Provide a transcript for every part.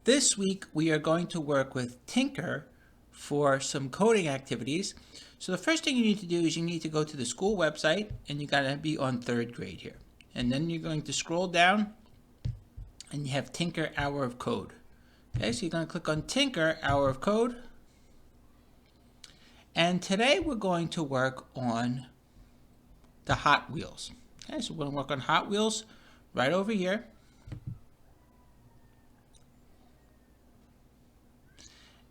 This week we are going to work with Tynker for some coding activities. So the first thing you need to do is you need to go to the school website and you gotta be on 3rd grade here. And then you're going to scroll down and you have Tynker Hour of Code. Okay, so you're going to click on Tynker Hour of Code. And today we're going to work on the Hot Wheels. Okay, so we're going to work on Hot Wheels right over here.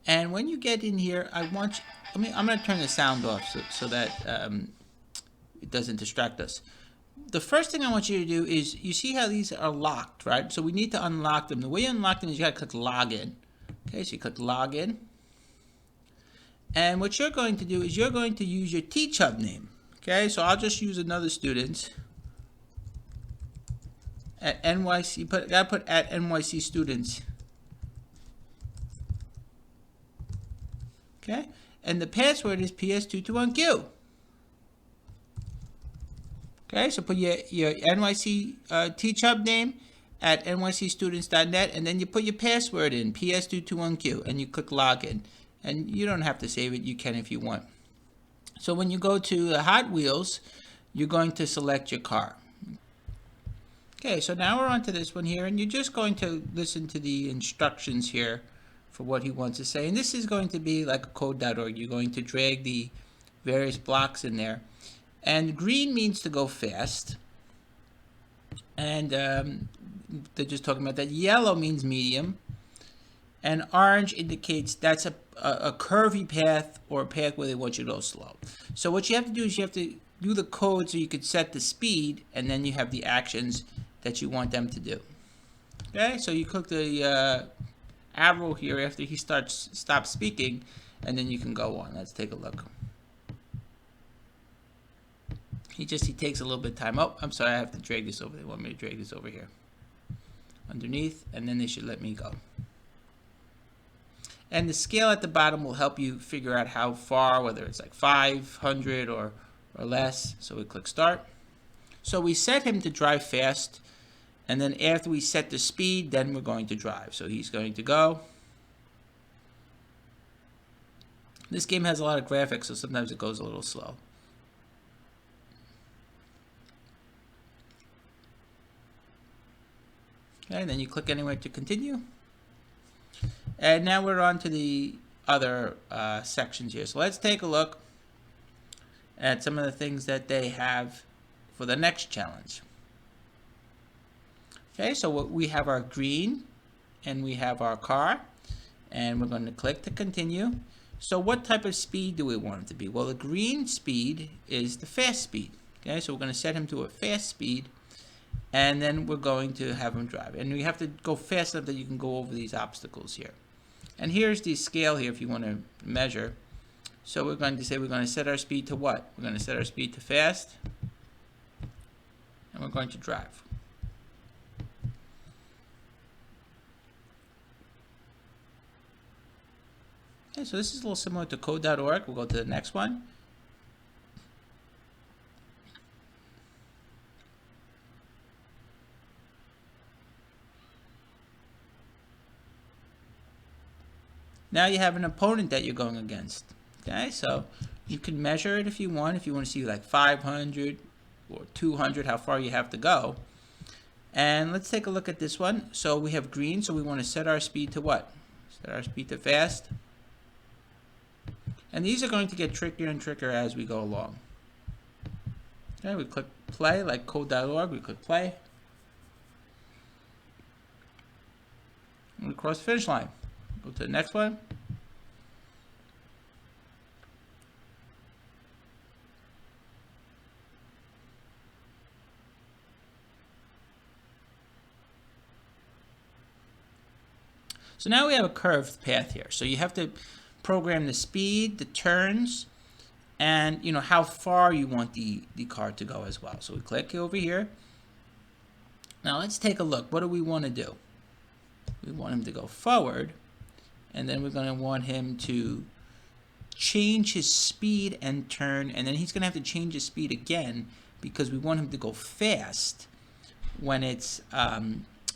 And when you get in here, I'm going to turn the sound off so that it doesn't distract us. The first thing I want you to do is, you see how these are locked, right? So we need to unlock them. The way you unlock them is you got to click Login. Okay, so you click Login. And what you're going to do is you're going to use your Teach Hub name. Okay, so I'll just use another student at NYC. Gotta put at NYC students. Okay, and the password is PS221Q. Okay, so put your NYC Teach Hub name at nycstudents.net, and then you put your password in, PS221Q, and you click Login. And you don't have to save it, you can if you want. So when you go to Hot Wheels, you're going to select your car. Okay, so now we're on to this one here, and you're just going to listen to the instructions here for what he wants to say. And this is going to be like a code.org. You're going to drag the various blocks in there. And green means to go fast. And they're just talking about that. Yellow means medium. And orange indicates that's a curvy path, or a path where they want you to go slow. So what you have to do is you have to do the code so you could set the speed, and then you have the actions that you want them to do. Okay, so you click the arrow here after he stops speaking, and then you can go on. Let's take a look. He takes a little bit of time. Oh, I'm sorry, I have to drag this over. They want me to drag this over here underneath, and then they should let me go. And the scale at the bottom will help you figure out how far, whether it's like 500 or less. So we click Start. So we set him to drive fast, and then after we set the speed, then we're going to drive. So he's going to go. This game has a lot of graphics, so sometimes it goes a little slow. Okay, and then you click anywhere to continue. And now we're on to the other sections here. So let's take a look at some of the things that they have for the next challenge. Okay, so we have our green, and we have our car, and we're going to click to continue. So what type of speed do we want it to be? Well, the green speed is the fast speed. Okay, so we're going to set him to a fast speed, and then we're going to have him drive. And we have to go fast enough that you can go over these obstacles here. And here's the scale here if you want to measure. So we're going to say we're going to set our speed to what? We're going to set our speed to fast, and we're going to drive. Okay, so this is a little similar to code.org. We'll go to the next one. Now you have an opponent that you're going against. Okay, so you can measure it if you want. If you want to see like 500 or 200, how far you have to go. And let's take a look at this one. So we have green, so we want to set our speed to what? Set our speed to fast. And these are going to get trickier and trickier as we go along. Okay, we click play like code.org. We click play. And we cross the finish line. Go to the next one. So now we have a curved path here. So you have to program the speed, the turns, and how far you want the car to go as well. So we click over here. Now let's take a look. What do we want to do? We want him to go forward, and then we're going to want him to change his speed and turn, and then he's going to have to change his speed again because we want him to go fast when it's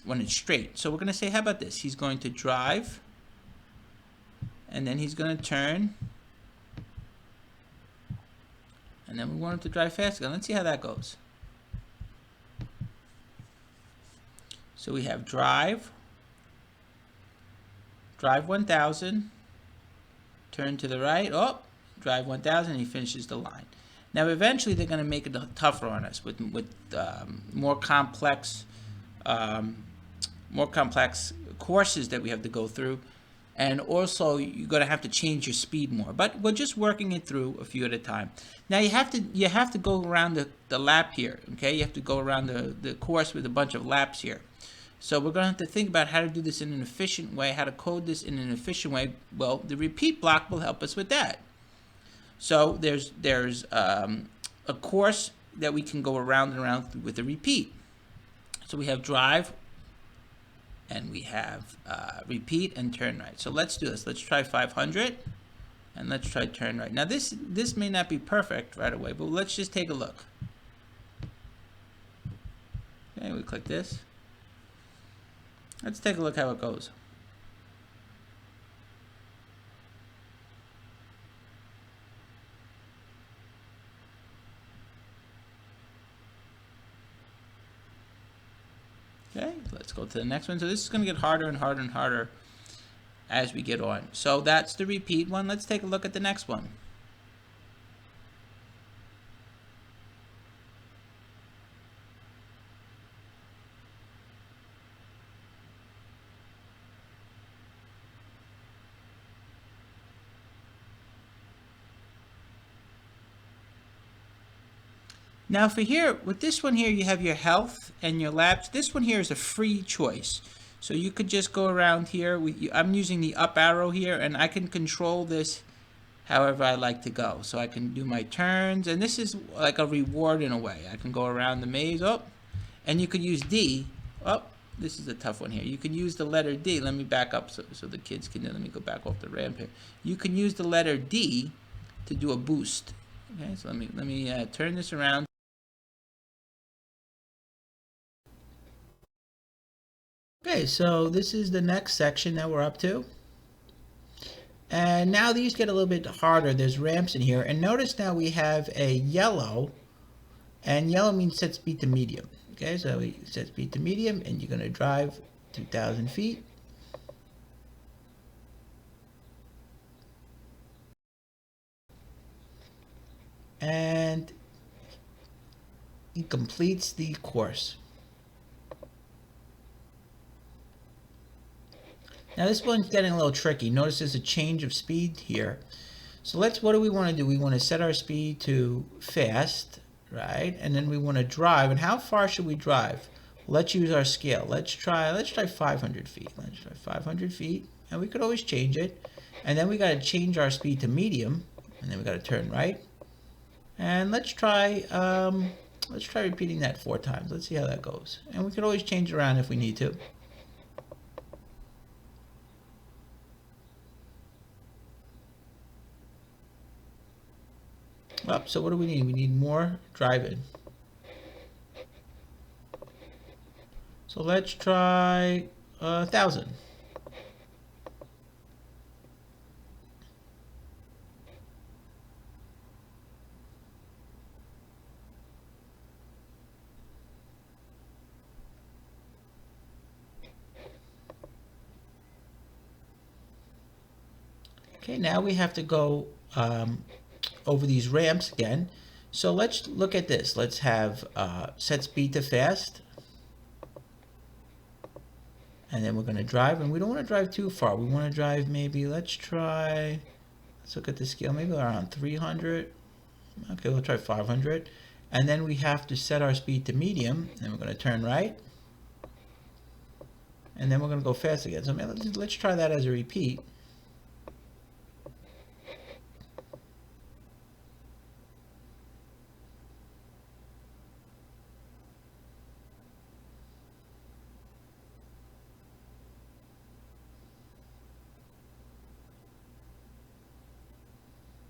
when it's straight. So we're going to say, how about this? He's going to drive, and then he's going to turn, and then we want him to drive fast again. Let's see how that goes. So we have drive 1,000, turn to the right, oh, drive 1,000, and he finishes the line. Now eventually they're going to make it tougher on us with more complex courses that we have to go through, and also you're going to have to change your speed more. But we're just working it through a few at a time. Now you have to go around the lap here. Okay, you have to go around the course with a bunch of laps here. So we're going to have to think about how to do this in an efficient way, how to code this in an efficient way. Well, the repeat block will help us with that. So there's a course that we can go around and around with the repeat. So we have drive, and we have repeat and turn right. So let's do this. Let's try 500, and let's try turn right. Now this may not be perfect right away, but let's just take a look. Okay, we click this. Let's take a look how it goes. Okay, let's go to the next one. So this is going to get harder and harder and harder as we get on. So that's the repeat one. Let's take a look at the next one. Now for here, with this one here, you have your health and your laps. This one here is a free choice. So you could just go around here. I'm using the up arrow here, and I can control this however I like to go. So I can do my turns, and this is like a reward in a way. I can go around the maze, and you could use D. This is a tough one here. You can use the letter D. Let me back up so the kids can, let me go back off the ramp here. You can use the letter D to do a boost. Okay, so let me turn this around. Okay, so this is the next section that we're up to. And now these get a little bit harder. There's ramps in here. And notice now we have a yellow. And yellow means set speed to medium. Okay, so we set speed to medium, and you're going to drive 2,000 feet. And he completes the course. Now this one's getting a little tricky. Notice there's a change of speed here. So what do we want to do? We want to set our speed to fast, right? And then we want to drive. And how far should we drive? Let's use our scale. Let's try 500 feet. Let's try 500 feet. And we could always change it. And then we got to change our speed to medium. And then we got to turn right. And let's try repeating that 4 times. Let's see how that goes. And we could always change it around if we need to. So what do we need? We need more driving. So let's try 1,000. Okay, now we have to go over these ramps again. So let's look at this. Let's have set speed to fast. And then we're going to drive. And we don't want to drive too far. We want to drive maybe, let's look at the scale, maybe around 300. Okay, we'll try 500. And then we have to set our speed to medium. And we're going to turn right. And then we're going to go fast again. So let's try that as a repeat.